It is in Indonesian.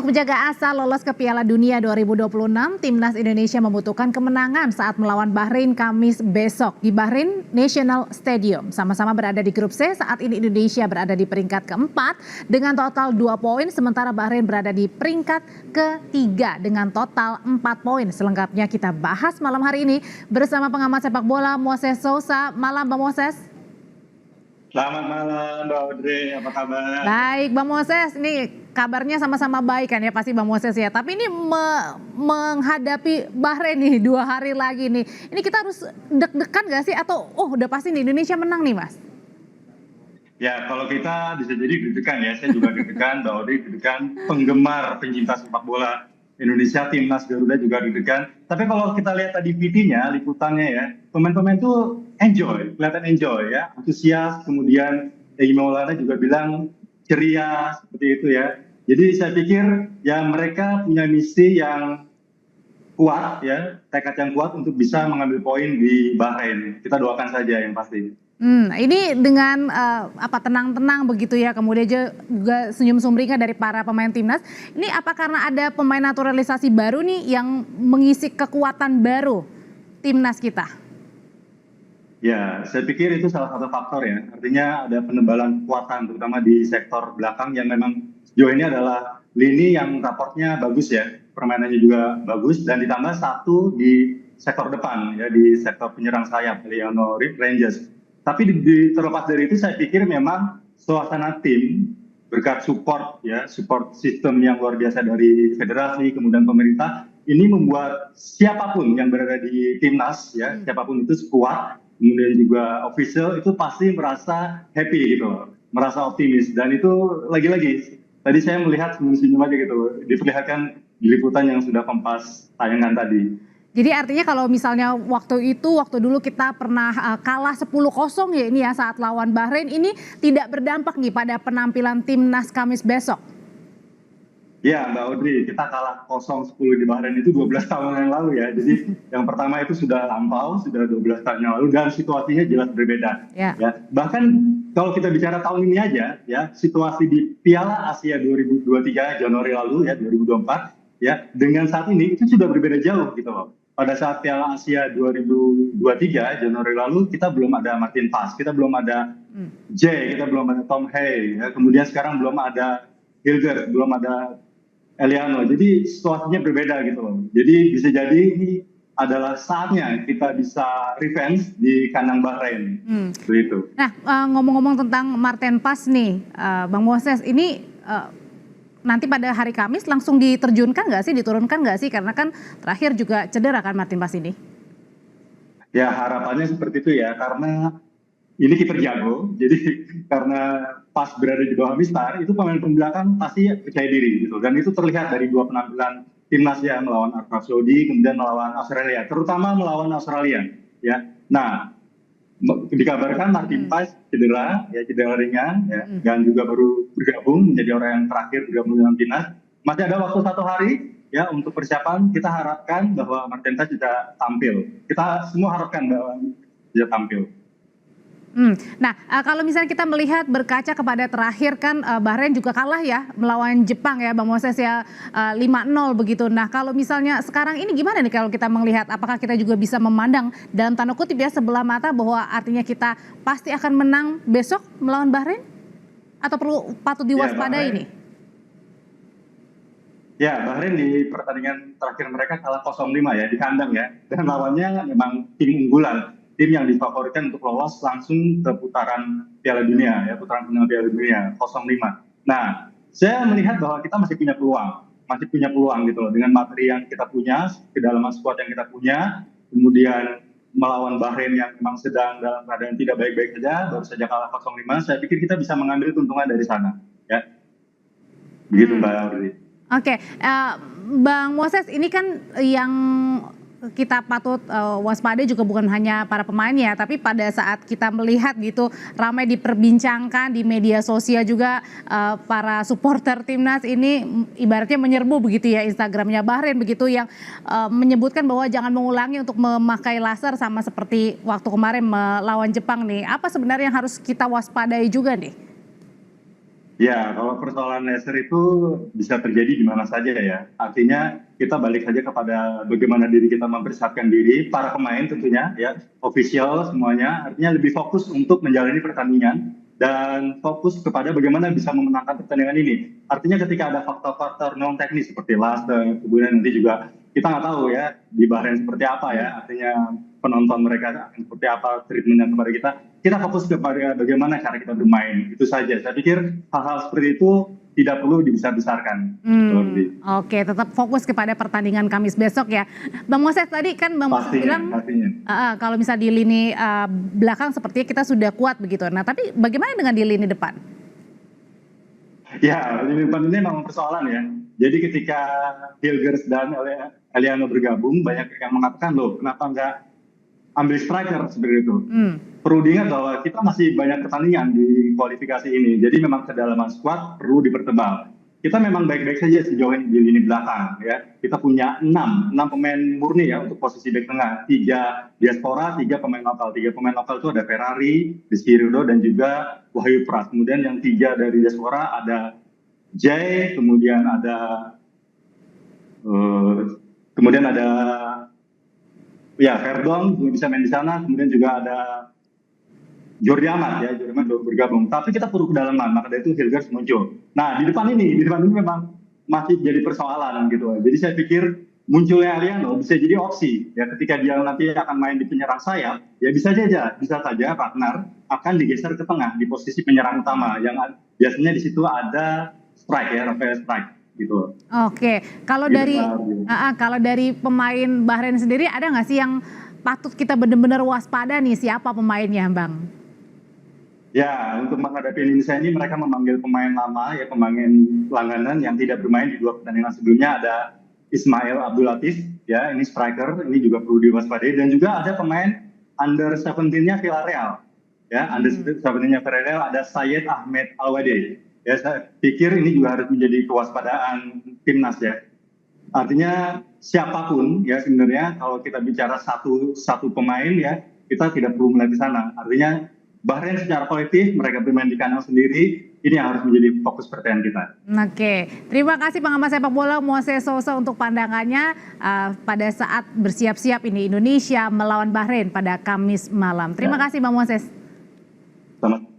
menjaga asa lolos ke Piala Dunia 2026, Timnas Indonesia membutuhkan kemenangan saat melawan Bahrain Kamis besok di Bahrain National Stadium. Sama-sama berada di grup C, saat ini Indonesia berada di peringkat keempat dengan total 2 poin, sementara Bahrain berada di peringkat ketiga dengan total 4 poin. Selengkapnya kita bahas malam hari ini bersama pengamat sepak bola Moses Sousa. Malam Bang Moses. Selamat malam Mbak Audrey, apa kabar? Baik Bang Moses, ini kabarnya sama-sama baik kan ya pasti Bang Moses ya. Tapi ini menghadapi Bahrain nih 2 hari lagi nih. Ini kita harus deg-degan gak sih atau udah pasti nih Indonesia menang nih Mas? Ya kalau kita bisa jadi deg-degan ya, saya juga deg-degan, Mbak Audrey deg-degan, penggemar pencinta sepak bola Indonesia, Timnas Garuda juga deg-degan. Tapi kalau kita lihat tadi VT-nya, liputannya ya, pemain-pemain tuh kelihatan enjoy ya, antusias, kemudian Egy Maulana juga bilang ceria seperti itu ya. Jadi saya pikir ya mereka punya misi yang kuat ya, tekad yang kuat untuk bisa mengambil poin di Bahrain. Kita doakan saja yang pasti. Ini dengan tenang-tenang begitu ya, kemudian juga senyum sumringah dari para pemain timnas. Ini apa karena ada pemain naturalisasi baru nih yang mengisi kekuatan baru timnas kita? Ya, saya pikir itu salah satu faktor ya. Artinya ada penebalan kekuatan, terutama di sektor belakang yang memang sejauh ini adalah lini yang raportnya bagus ya. Permainannya juga bagus, dan ditambah satu di sektor depan ya, di sektor penyerang sayap, Leonardo Rangers. Tapi terlepas dari itu saya pikir memang suasana tim berkat support ya, support sistem yang luar biasa dari federasi kemudian pemerintah, ini membuat siapapun yang berada di timnas ya, siapapun itu sekuat, kemudian juga official itu pasti merasa happy gitu, merasa optimis. Dan itu lagi-lagi tadi saya melihat senyum-senyum aja gitu, diperlihatkan di liputan yang sudah Kompas tayangan tadi. Jadi artinya kalau misalnya waktu dulu kita pernah kalah 10-0 ya ini ya saat lawan Bahrain, ini tidak berdampak nih pada penampilan timnas Kamis besok? Ya Mbak Audrey, kita kalah 0-10 di Bahrain itu 12 tahun yang lalu ya. Jadi yang pertama itu sudah lampau, sudah 12 tahun yang lalu, dan situasinya jelas berbeda. Ya. Bahkan kalau kita bicara tahun ini aja ya, situasi di Piala Asia 2023 Januari lalu ya, 2024 ya, dengan saat ini itu sudah berbeda jauh gitu loh. Pada saat Piala Asia 2023 Januari lalu kita belum ada Martin Paes, kita belum ada Jay, kita belum ada Tom Hay, ya. Kemudian sekarang belum ada Hilgert, belum ada Eliano. Jadi situasinya berbeda gitu loh. Jadi bisa jadi ini adalah saatnya kita bisa revenge di kandang Bahrain. Begitu. Nah, ngomong-ngomong tentang Martin Paes nih, Bang Moses, ini nanti pada hari Kamis langsung diterjunkan nggak sih, diturunkan nggak sih? Karena kan terakhir juga cedera kan Martin Paes ini. Ya harapannya seperti itu ya, karena ini kiper jago, jadi karena pas berada di bawah Mistar, itu pemain belakang pasti percaya diri gitu. Dan itu terlihat dari 2 penampilan timnas ya, melawan Arab Saudi, kemudian melawan Australia, terutama melawan Australia ya. Nah, dikabarkan Martin Paes cedera ringan ya, dan juga baru bergabung menjadi orang yang terakhir bergabung dengan timnas. Masih ada waktu 1 hari ya untuk persiapan. Kita harapkan bahwa Martin Paes bisa tampil. Kita semua harapkan bahwa dia tampil. Nah, kalau misalnya kita melihat berkaca kepada terakhir kan Bahrain juga kalah ya melawan Jepang ya Bang Moses ya, 5-0 begitu. Nah kalau misalnya sekarang ini gimana nih kalau kita melihat, apakah kita juga bisa memandang dalam tanda kutip ya sebelah mata bahwa artinya kita pasti akan menang besok melawan Bahrain? Atau patut diwaspadai ini? Ya, Bahrain di pertandingan terakhir mereka kalah 0-5 ya di kandang ya, dan lawannya memang tim unggulan, tim yang difavoritkan untuk lolos langsung ke putaran Piala Dunia ya, putaran final Piala Dunia 0-5. Nah, saya melihat bahwa kita masih punya peluang gitu loh, dengan materi yang kita punya, kedalaman skuad yang kita punya, kemudian melawan Bahrain yang memang sedang dalam keadaan tidak baik-baik saja, baru saja kalah 0-5. Saya pikir kita bisa mengambil keuntungan dari sana ya. Begitu Mbak Audrey. Oke, Bang Moses, ini kan yang kita patut waspada juga bukan hanya para pemainnya, tapi pada saat kita melihat gitu ramai diperbincangkan di media sosial juga, para supporter timnas ini ibaratnya menyerbu begitu ya Instagramnya Bahrain begitu, yang menyebutkan bahwa jangan mengulangi untuk memakai laser sama seperti waktu kemarin melawan Jepang nih. Apa sebenarnya yang harus kita waspadai juga nih? Ya, kalau persoalan laser itu bisa terjadi di mana saja ya. Artinya kita balik saja kepada bagaimana diri kita mempersiapkan diri, para pemain tentunya ya, official semuanya. Artinya lebih fokus untuk menjalani pertandingan dan fokus kepada bagaimana bisa memenangkan pertandingan ini. Artinya ketika ada faktor-faktor non teknis seperti laser, kemudian nanti juga kita nggak tahu ya di Bahrain seperti apa ya. Artinya penonton mereka akan seperti apa treatmentnya kepada kita fokus kepada bagaimana cara kita bermain, itu saja. Saya pikir hal-hal seperti itu tidak perlu dibesar-besarkan. Oke, tetap fokus kepada pertandingan Kamis besok ya. Bang Moses tadi kan Bang Moses bilang Pastinya. kalau misal di lini belakang sepertinya kita sudah kuat begitu. Nah tapi bagaimana dengan di lini depan? Ya, lini depan ini memang persoalan ya. Jadi ketika Hilgers dan Eliano bergabung, banyak yang mengatakan, loh kenapa nggak ambil striker seperti itu. Perlu diingat bahwa kita masih banyak pertandingan di kualifikasi ini. Jadi memang kedalaman squad perlu dipertebal. Kita memang baik-baik saja sejauh ini di lini belakang ya. Kita punya 6 pemain murni ya untuk posisi bek tengah. 3 diaspora, 3 pemain lokal. 3 pemain lokal itu ada Ferrari, Rizky Ridho dan juga Wahyu Pras. Kemudian yang 3 dari diaspora ada Jay, kemudian ada ya Verdon bisa main di sana, kemudian juga ada Jordi Amat ya, Jordi Amat bergabung. Tapi kita perlu kedalaman, maka dari itu Hilgers muncul. Nah di depan ini memang masih jadi persoalan gitu. Jadi saya pikir munculnya Eliano bisa jadi opsi ya ketika dia nanti akan main di penyerang sayap, ya bisa saja Ragnar akan digeser ke tengah di posisi penyerang utama yang biasanya di situ ada strike ya, Rafael strike gitu. Oke, kalau dari pemain Bahrain sendiri ada nggak sih yang patut kita benar-benar waspada nih, siapa pemainnya Bang? Ya, untuk menghadapi Indonesia ini mereka memanggil pemain lama ya, pemain langganan yang tidak bermain di 2 pertandingan sebelumnya. Ada Ismail Abdul Latif ya, ini striker, ini juga perlu diwaspadai, dan juga ada pemain under 17-nya Villarreal ya, under 17-nya Villarreal ada Syed Ahmed Alwade. Ya, saya pikir ini juga harus menjadi kewaspadaan timnas ya. Artinya siapapun ya sebenarnya kalau kita bicara satu pemain ya, kita tidak perlu melihat di sana. Artinya Bahrain secara kolektif mereka bermain di kandang sendiri, ini yang harus menjadi fokus pertanyaan kita. Oke, terima kasih pengamat sepak bola Moses Sousa untuk pandangannya pada saat bersiap-siap ini Indonesia melawan Bahrain pada Kamis malam. Terima kasih Bang Moses. Selamat.